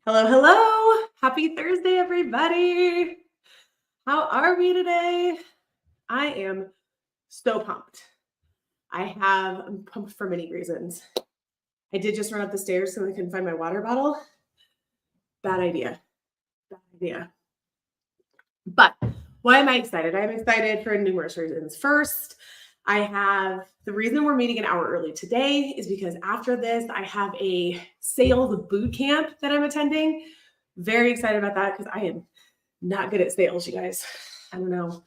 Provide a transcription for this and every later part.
Hello, hello. Happy Thursday, everybody. How are we today? I am so pumped. I'm pumped for many reasons. I did just run up the stairs so I couldn't find my water bottle. Bad idea. Bad idea. But why am I excited? I'm excited for numerous reasons. First, the reason we're meeting an hour early today is because after this, I have a sales boot camp that I'm attending. Very excited about that because I am not good at sales, you guys. I don't know,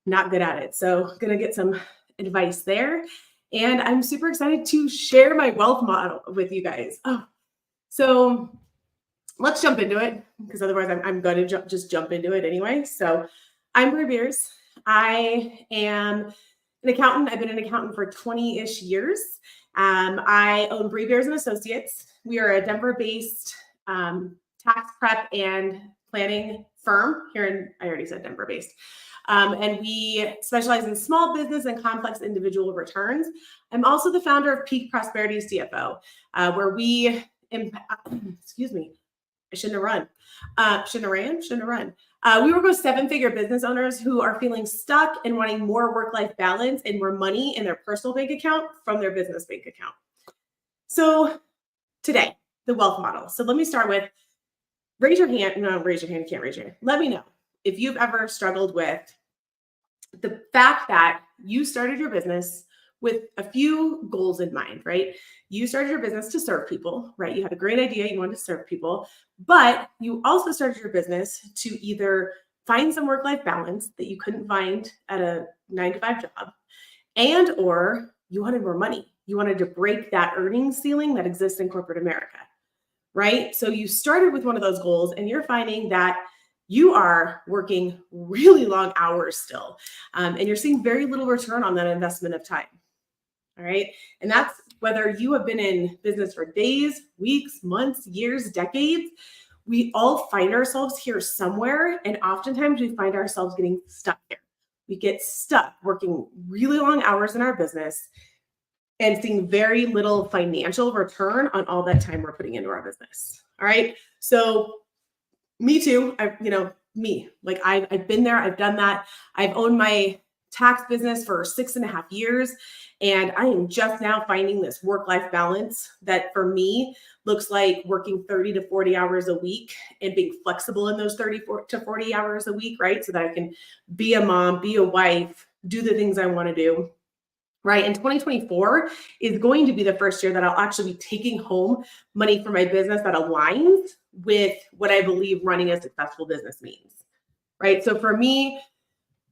not good at it. So gonna get some advice there. And I'm super excited to share my wealth model with you guys. So let's jump into it because otherwise I'm going to just jump into it anyway. So I'm Brie Beers. I am an accountant. I've been an accountant for 20-ish years. I own Brie Beers and Associates. We are a Denver-based tax prep and planning firm I already said Denver-based. And we specialize in small business and complex individual returns. I'm also the founder of Peak Prosperity CFO, where we, excuse me, I shouldn't have run. We work with seven-figure business owners who are feeling stuck and wanting more work-life balance and more money in their personal bank account from their business bank account. So today, the wealth model. So let me start with, raise your hand. No, raise your hand. You can't raise your hand. Let me know if you've ever struggled with the fact that you started your business with a few goals in mind, right? You started your business to serve people, right? You had a great idea. You wanted to serve people, but you also started your business to either find some work-life balance that you couldn't find at a 9-to-5 job, or you wanted more money. You wanted to break that earnings ceiling that exists in corporate America, right? So you started with one of those goals and you're finding that you are working really long hours still, and you're seeing very little return on that investment of time. All right. And that's whether you have been in business for days, weeks, months, years, decades. We all find ourselves here somewhere. And oftentimes we find ourselves getting stuck here. We get stuck working really long hours in our business and seeing very little financial return on all that time we're putting into our business. All right. So me too. I've been there. I've done that. I've owned my tax business for 6.5 years. And I am just now finding this work-life balance that for me looks like working 30 to 40 hours a week and being flexible in those 30 to 40 hours a week, right? So that I can be a mom, be a wife, do the things I want to do, right? And 2024 is going to be the first year that I'll actually be taking home money for my business that aligns with what I believe running a successful business means, right? So for me,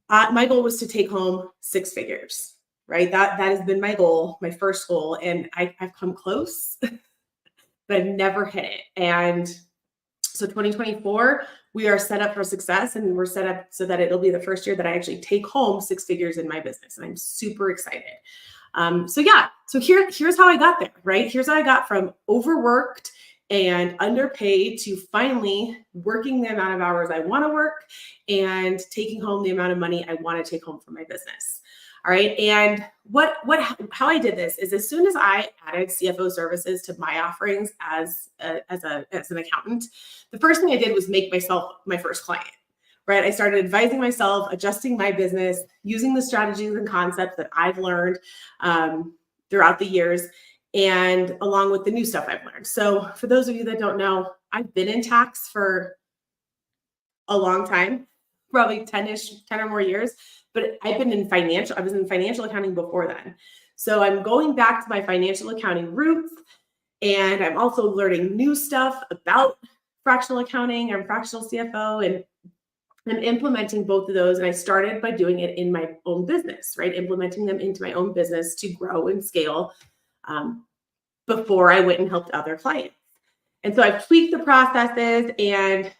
my goal was to take home 6 figures, right? That has been my goal, my first goal. And I've come close, but I've never hit it. And so 2024, we are set up for success, and we're set up so that it'll be the first year that I actually take home 6 figures in my business. And I'm super excited. So here's how I got there, right? Here's how I got from overworked and underpaid to finally working the amount of hours I want to work and taking home the amount of money I want to take home from my business. All right. And how I did this is as soon as I added CFO services to my offerings as an accountant, the first thing I did was make myself my first client, right? I started advising myself, adjusting my business, using the strategies and concepts that I've learned throughout the years, and along with the new stuff I've learned. So for those of you that don't know, I've been in tax for a long time, probably 10 or more years, but I was in financial accounting before then. So I'm going back to my financial accounting roots, and I'm also learning new stuff about fractional accounting and fractional CFO, and I'm implementing both of those. And I started by doing it in my own business, right? Implementing them into my own business to grow and scale before I went and helped other clients. And so I've tweaked the processes and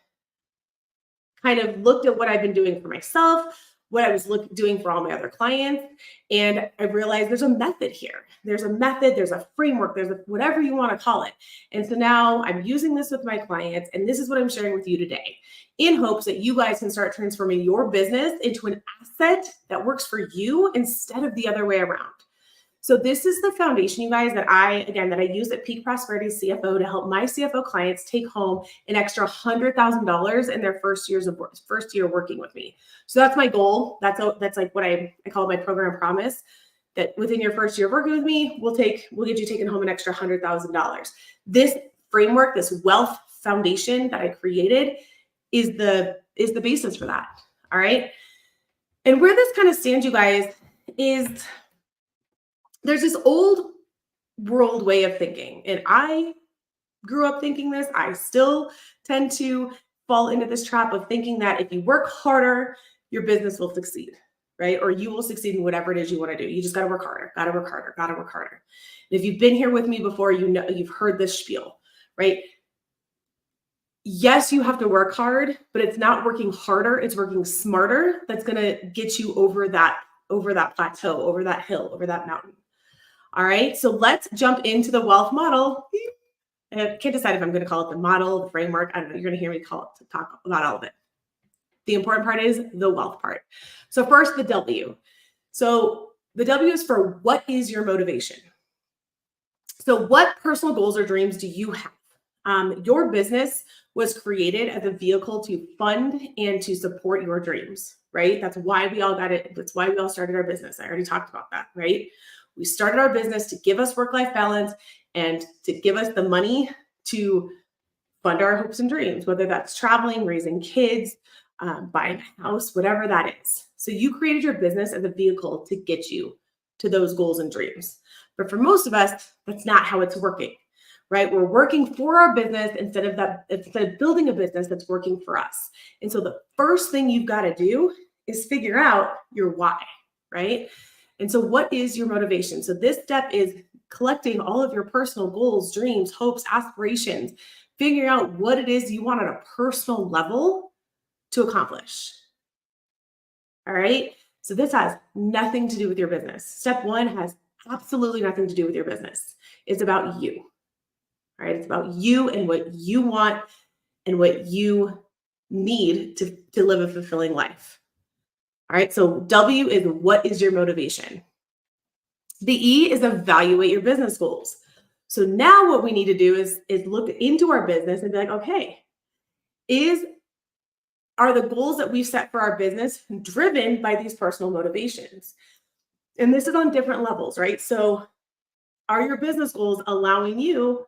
kind of looked at what I've been doing for myself, what I was doing for all my other clients. And I realized there's a method here. There's a method, there's a framework, whatever you want to call it. And so now I'm using this with my clients, and this is what I'm sharing with you today in hopes that you guys can start transforming your business into an asset that works for you instead of the other way around. So this is the foundation, you guys, that I use at Peak Prosperity CFO to help my CFO clients take home an extra $100,000 in their first year working with me. So that's my goal. That's like what I call my program promise. That within your first year of working with me, we'll get you taking home an extra $100,000. This framework, this wealth foundation that I created, is the basis for that. All right. And where this kind of stands, you guys, is there's this old world way of thinking. And I grew up thinking this. I still tend to fall into this trap of thinking that if you work harder, your business will succeed, right? Or you will succeed in whatever it is you want to do. You just got to work harder, got to work harder, got to work harder. And if you've been here with me before, you know, you've heard this spiel, right? Yes, you have to work hard, but it's not working harder. It's working smarter. That's going to get you over that plateau, over that hill, over that mountain. All right. So let's jump into the wealth model. I can't decide if I'm going to call it the model, the framework. I don't know. You're going to hear me talk about all of it. The important part is the wealth part. So first, the W. So the W is for what is your motivation? So what personal goals or dreams do you have? Your business was created as a vehicle to fund and to support your dreams, right? That's why we all got it. That's why we all started our business. I already talked about that, right? We started our business to give us work-life balance and to give us the money to fund our hopes and dreams, whether that's traveling, raising kids, buying a house, whatever that is. So you created your business as a vehicle to get you to those goals and dreams. But for most of us, that's not how it's working, right? We're working for our business instead of building a business that's working for us. And so the first thing you've got to do is figure out your why, right? And so what is your motivation? So this step is collecting all of your personal goals, dreams, hopes, aspirations, figuring out what it is you want at a personal level to accomplish. All right. So this has nothing to do with your business. Step one has absolutely nothing to do with your business. It's about you. All right. It's about you and what you want and what you need to live a fulfilling life. All right. So W is what is your motivation? The E is evaluate your business goals. So now what we need to do is look into our business and be like, okay, are the goals that we've set for our business driven by these personal motivations? And this is on different levels, right? So are your business goals allowing you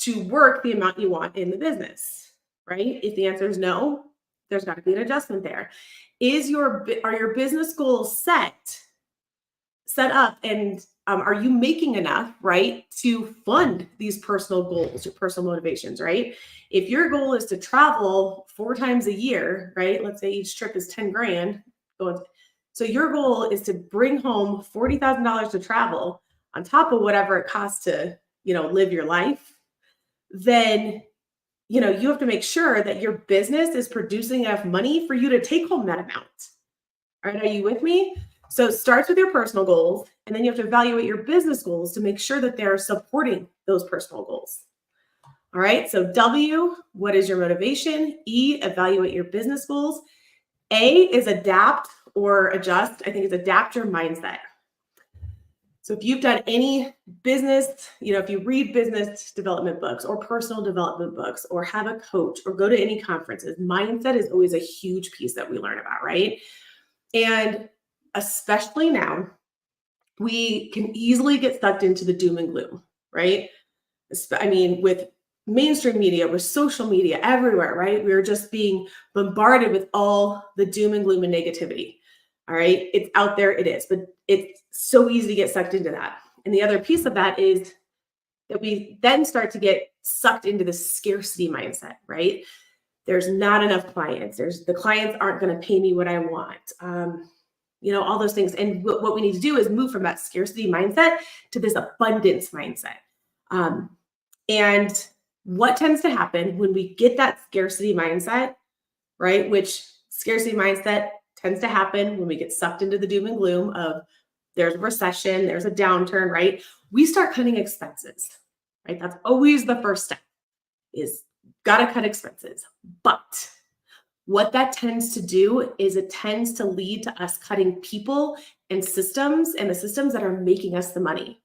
to work the amount you want in the business, right? If the answer is no, there's got to be an adjustment there. Are your business goals set up, and are you making enough, right, to fund these personal goals, your personal motivations, right? If your goal is to travel 4 times a year, right? Let's say each trip is 10 grand. So your goal is to bring home $40,000 to travel on top of whatever it costs to, live your life. Then, you have to make sure that your business is producing enough money for you to take home that amount. All right, are you with me? So it starts with your personal goals, and then you have to evaluate your business goals to make sure that they're supporting those personal goals. All right, so W, what is your motivation? E, evaluate your business goals. A is adapt or adjust. I think it's adapt your mindset. So if you've done any business, if you read business development books or personal development books or have a coach or go to any conferences, mindset is always a huge piece that we learn about, right? And especially now, we can easily get sucked into the doom and gloom, right? I mean, with mainstream media, with social media everywhere, right? We're just being bombarded with all the doom and gloom and negativity. All right. It's out there. It is, but it's so easy to get sucked into that. And the other piece of that is that we then start to get sucked into the scarcity mindset, right? There's not enough clients. The clients aren't going to pay me what I want. All those things. And what we need to do is move from that scarcity mindset to this abundance mindset. And what tends to happen when we get that scarcity mindset, right? Which scarcity mindset tends to happen when we get sucked into the doom and gloom of there's a recession, there's a downturn, right? We start cutting expenses, right? That's always the first step is got to cut expenses. But what that tends to do is it tends to lead to us cutting people and systems, and the systems that are making us the money,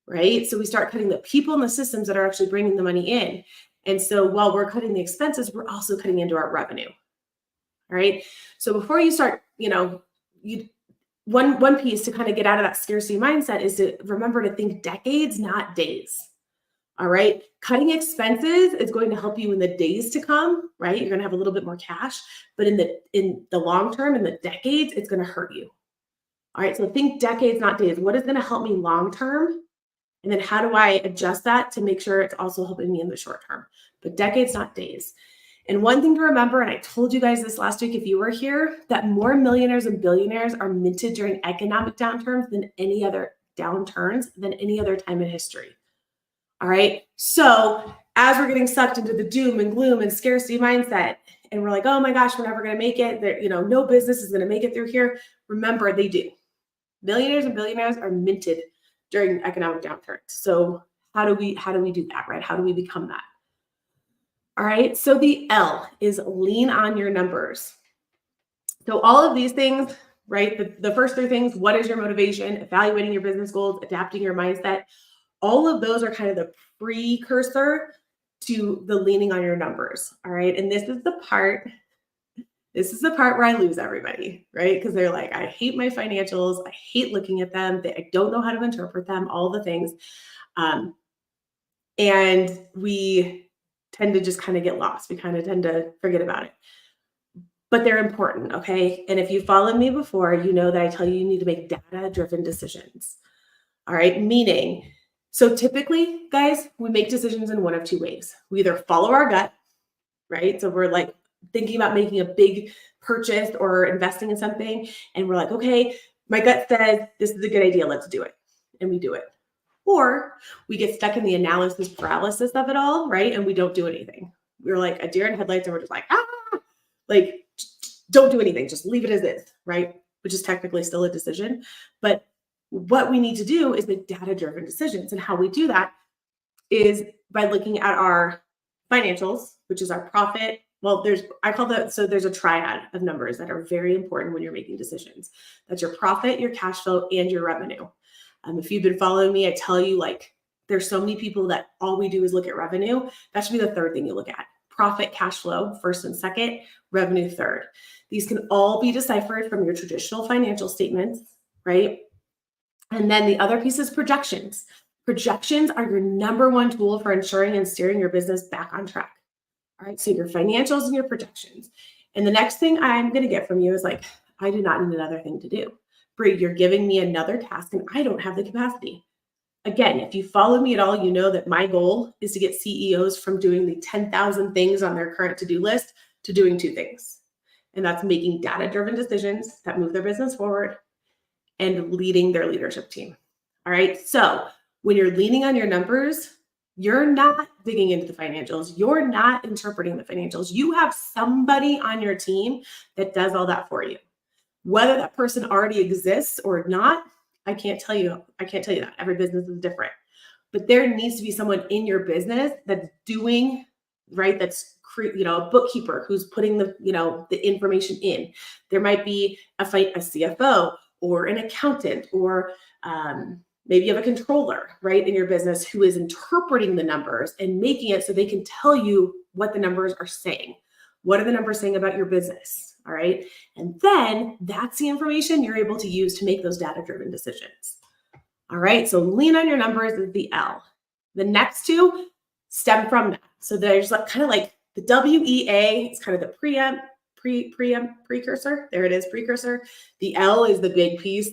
right? So we start cutting the people and the systems that are actually bringing the money in. And so while we're cutting the expenses, we're also cutting into our revenue. All right. So before you start, one piece to kind of get out of that scarcity mindset is to remember to think decades, not days. All right. Cutting expenses is going to help you in the days to come, right? You're going to have a little bit more cash, but in the long term, in the decades, it's going to hurt you. All right. So think decades, not days. What is going to help me long term? And then how do I adjust that to make sure it's also helping me in the short term? But decades, not days. And one thing to remember, and I told you guys this last week if you were here, that more millionaires and billionaires are minted during economic downturns than any other time in history. All right. So as we're getting sucked into the doom and gloom and scarcity mindset, and we're like, oh my gosh, we're never going to make it. No business is going to make it through here. Remember, they do. Millionaires and billionaires are minted during economic downturns. So how do we do that, right? How do we become that? All right. So the L is lean on your numbers. So all of these things, right? The first three things: what is your motivation? Evaluating your business goals, adapting your mindset. All of those are kind of the precursor to the leaning on your numbers. All right. And this is the part where I lose everybody, right? Because they're like, I hate my financials. I hate looking at them. I don't know how to interpret them, all the things. And we tend to just kind of get lost. We kind of tend to forget about it. But they're important, okay? And if you followed me before, you know that I tell you need to make data-driven decisions. All right, meaning, so typically, guys, we make decisions in one of two ways. We either follow our gut, right? So we're like thinking about making a big purchase or investing in something, and we're like, okay, my gut says this is a good idea, let's do it. And we do it. Or we get stuck in the analysis paralysis of it all, right? And we don't do anything. We're like a deer in headlights, and we're just like, like, don't do anything, just leave it as is, right? Which is technically still a decision. But what we need to do is make data-driven decisions. And how we do that is by looking at our financials, which is our profit. Well, there's a triad of numbers that are very important when you're making decisions. That's your profit, your cash flow, and your revenue. If you've been following me, I tell you, like, there's so many people that all we do is look at revenue. That should be the third thing you look at. Profit, cash flow, first and second, revenue, third. These can all be deciphered from your traditional financial statements, right? And then the other piece is projections. Projections are your number one tool for ensuring and steering your business back on track. All right, so your financials and your projections. And the next thing I'm going to get from you is like, I do not need another thing to do. Bree, you're giving me another task and I don't have the capacity. Again, if you follow me at all, you know that my goal is to get CEOs from doing the 10,000 things on their current to-do list to doing two things. And that's making data-driven decisions that move their business forward and leading their leadership team. All right. So when you're leaning on your numbers, you're not digging into the financials. You're not interpreting the financials. You have somebody on your team that does all that for you. Whether that person already exists or not, I can't tell you that. Every business is different. But there needs to be someone in your business that's doing, right? That's a bookkeeper who's putting the information in. There might be a CFO or an accountant, or maybe you have a controller, right, in your business who is interpreting the numbers and making it so they can tell you what the numbers are saying. What are the numbers saying about your business? All right. And then that's the information you're able to use to make those data-driven decisions. All right. So lean on your numbers is the L. The next two stem from that. So there's kind of like the W.E.A.L.T.H, it's kind of the precursor. There it is, precursor. The L is the big piece.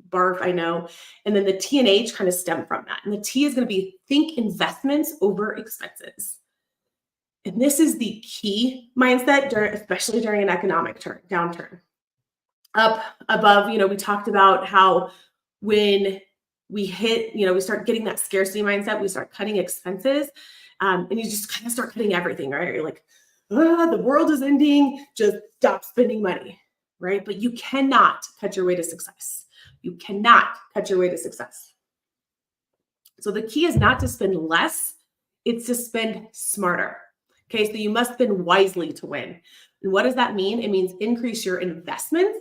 Barf, I know. And then the T and H kind of stem from that. And the T is going to be think investments over expenses. And this is the key mindset, especially during an economic downturn. Up above, we talked about how when we hit, we start getting that scarcity mindset, we start cutting expenses, and you just kind of start cutting everything, right? You're like, the world is ending, just stop spending money, right? But you cannot cut your way to success. You cannot cut your way to success. So the key is not to spend less, it's to spend smarter. Okay, so you must spend wisely to win. And what does that mean? It means increase your investments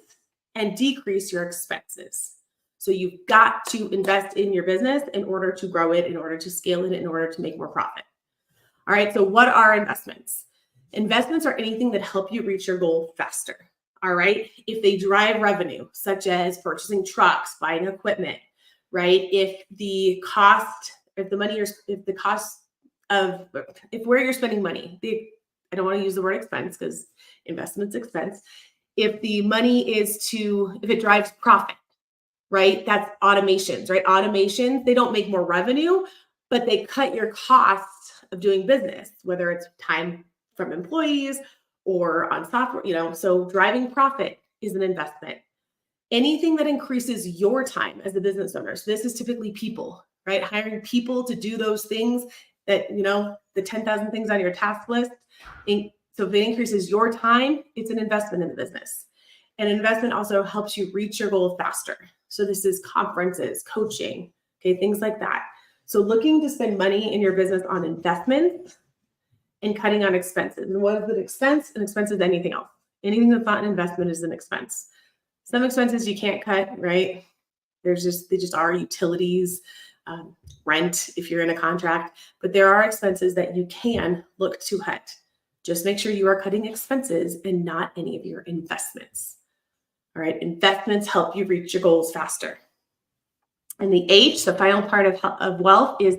and decrease your expenses. So you've got to invest in your business in order to grow it, in order to scale it, in order to make more profit. All right, so what are investments? Investments are anything that help you reach your goal faster. All right, if they drive revenue, such as purchasing trucks, buying equipment, right? If where you're spending money, I don't want to use the word expense because investment's expense. If the money if it drives profit, right? That's automations, right? Automations, they don't make more revenue, but they cut your costs of doing business, whether it's time from employees or on software, so driving profit is an investment. Anything that increases your time as a business owner. So this is typically people, right? Hiring people to do those things that, the 10,000 things on your task list. So if it increases your time, it's an investment in the business. And investment also helps you reach your goal faster. So this is conferences, coaching, okay, things like that. So looking to spend money in your business on investments and cutting on expenses. And what is an expense? An expense is anything else. Anything that's not an investment is an expense. Some expenses you can't cut, right? They just are utilities, rent if you're in a contract, but there are expenses that you can look to cut. Just make sure you are cutting expenses and not any of your investments. All right, investments help you reach your goals faster. And the H, the final part of wealth, is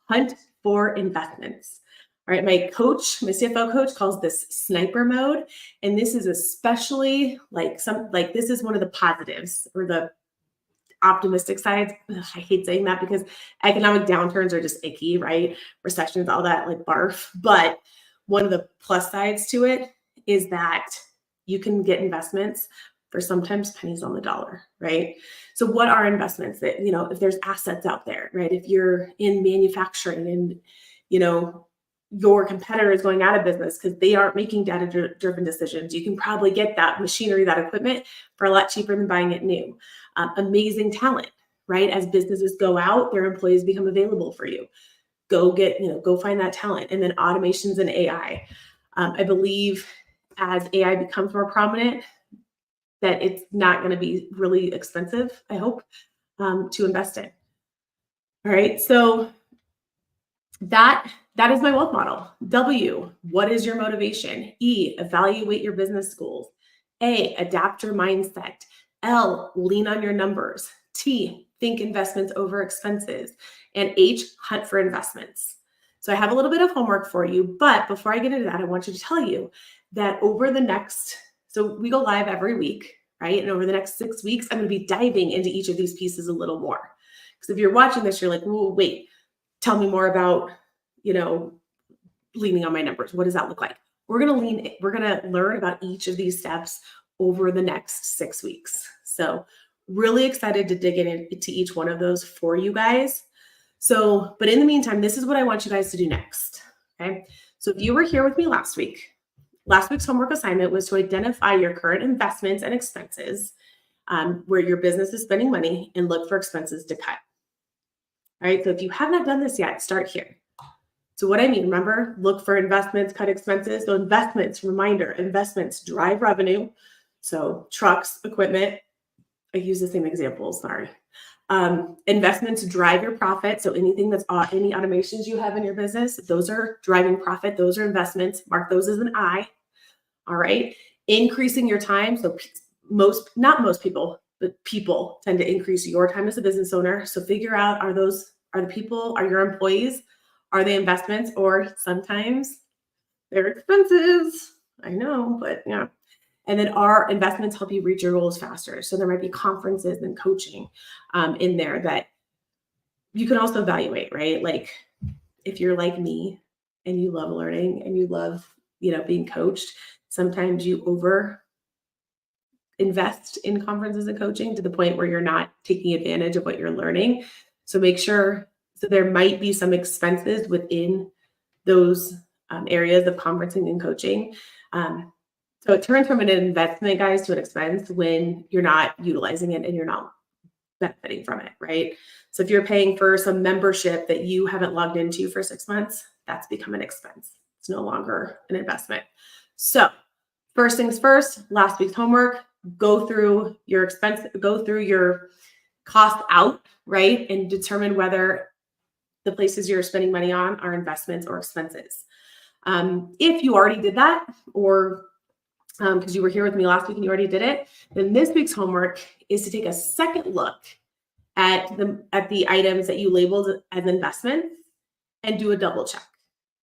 hunt for investments. All right, my CFO coach calls this sniper mode. And this is especially this is one of the positives or the optimistic sides. Ugh, I hate saying that because economic downturns are just icky, right? Recessions, all that, like barf. But one of the plus sides to it is that you can get investments for sometimes pennies on the dollar, right? So what are investments that, if there's assets out there, right? If you're in manufacturing and, your competitor is going out of business because they aren't making data-driven decisions, you can probably get that machinery, that equipment for a lot cheaper than buying it new. Amazing talent, right? As businesses go out, their employees become available for you. Go find that talent. And then automations and AI. I believe as AI becomes more prominent, that it's not going to be really expensive, I hope, to invest in. All right, so that is my wealth model. W, what is your motivation? E, evaluate your business goals. A, adapt your mindset. L, lean on your numbers. T, think investments over expenses. And H, hunt for investments. So I have a little bit of homework for you, but before I get into that, I want you to tell you that so we go live every week, right? And over the next 6 weeks, I'm going to be diving into each of these pieces a little more. Because if you're watching this, you're like, well, wait, tell me more about, leaning on my numbers. What does that look like? We're going to learn about each of these steps over the next 6 weeks. So really excited to dig into each one of those for you guys. So, but in the meantime, this is what I want you guys to do next. Okay. So if you were here with me last week's homework assignment was to identify your current investments and expenses where your business is spending money and look for expenses to cut. All right. So if you have not done this yet, start here. So what I mean, remember, look for investments, cut expenses. So investments drive revenue. So trucks, equipment. I use the same examples, sorry. Investments drive your profit. So anything that's any automations you have in your business, those are driving profit. Those are investments. Mark those as an I. All right. Increasing your time. So not most people, but people tend to increase your time as a business owner. So figure out, are your employees, are they investments, or sometimes they're expenses. I know, but yeah. And then our investments help you reach your goals faster. So there might be conferences and coaching in there that you can also evaluate, right? Like if you're like me and you love learning and you love, being coached, sometimes you over invest in conferences and coaching to the point where you're not taking advantage of what you're learning. So make sure, so there might be some expenses within those areas of conferencing and coaching. So it turns from an investment, guys, to an expense when you're not utilizing it and you're not benefiting from it, right? So if you're paying for some membership that you haven't logged into for 6 months, that's become an expense. It's no longer an investment. So first things first, last week's homework, go through your expense, go through your cost out, right? And determine whether the places you're spending money on are investments or expenses. If you already did that, or because you were here with me last week and you already did it, then this week's homework is to take a second look at the items that you labeled as investments and do a double check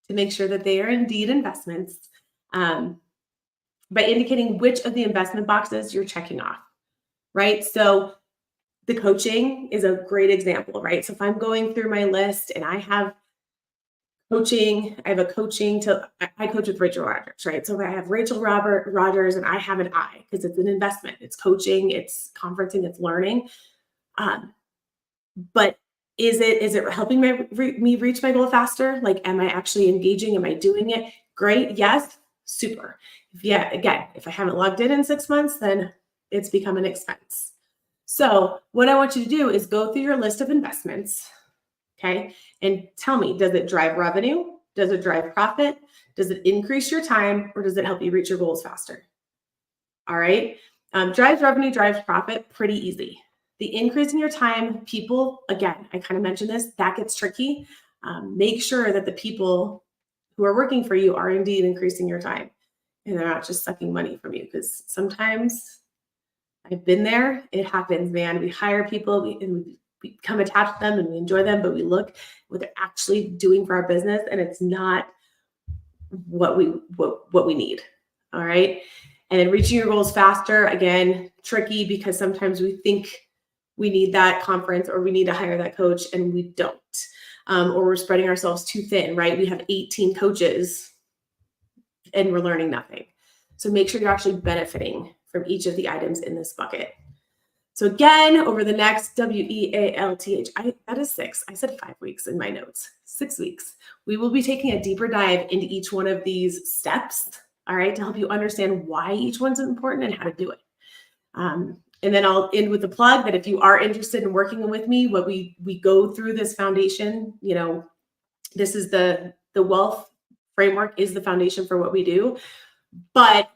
to make sure that they are indeed investments, by indicating which of the investment boxes you're checking off, right? So the coaching is a great example, right? So if I'm going through my list and I have coaching, I coach with Rachel Rogers, right? So if I have Rachel Rogers and I have an I, because it's an investment, it's coaching, it's conferencing, it's learning. But is it helping me reach my goal faster? Like, am I actually engaging? Am I doing it? Great. Yes. Super. If I haven't logged in 6 months, then it's become an expense. So what I want you to do is go through your list of investments, okay? And tell me, does it drive revenue? Does it drive profit? Does it increase your time, or does it help you reach your goals faster? All right. Drives revenue, drives profit, pretty easy. The increase in your time, people, again, I kind of mentioned this, that gets tricky. Make sure that the people who are working for you are indeed increasing your time and they're not just sucking money from you, because sometimes I've been there. It happens, man. We hire people and we become attached to them and we enjoy them, but we look what they're actually doing for our business and it's not what we need. All right. And then reaching your goals faster, again, tricky, because sometimes we think we need that conference or we need to hire that coach and we don't. Or we're spreading ourselves too thin, right? We have 18 coaches and we're learning nothing. So make sure you're actually benefiting from each of the items in this bucket. So again, over the next W.E.A.L.T.H, that is 6. I said 5 weeks in my notes, 6 weeks. We will be taking a deeper dive into each one of these steps, all right, to help you understand why each one's important and how to do it. And then I'll end with the plug that if you are interested in working with me, what we go through this foundation, this is the wealth framework is the foundation for what we do, but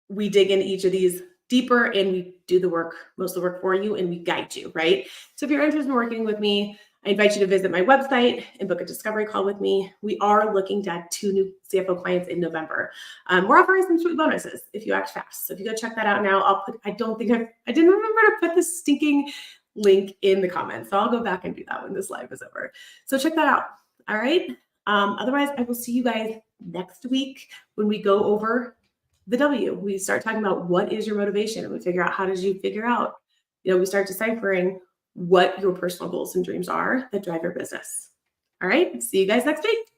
we dig into each of these deeper and we do the work, most of the work for you, and we guide you, right? So if you're interested in working with me, I invite you to visit my website and book a discovery call with me. We are looking to add 2 new CFO clients in November. We're offering some sweet bonuses if you act fast. So if you go check that out now, I didn't remember to put the stinking link in the comments. So I'll go back and do that when this live is over. So check that out. All right. Otherwise, I will see you guys next week when we go over the W. We start talking about what is your motivation, and we figure out how did you figure out, we start deciphering what your personal goals and dreams are that drive your business. All right. See you guys next week.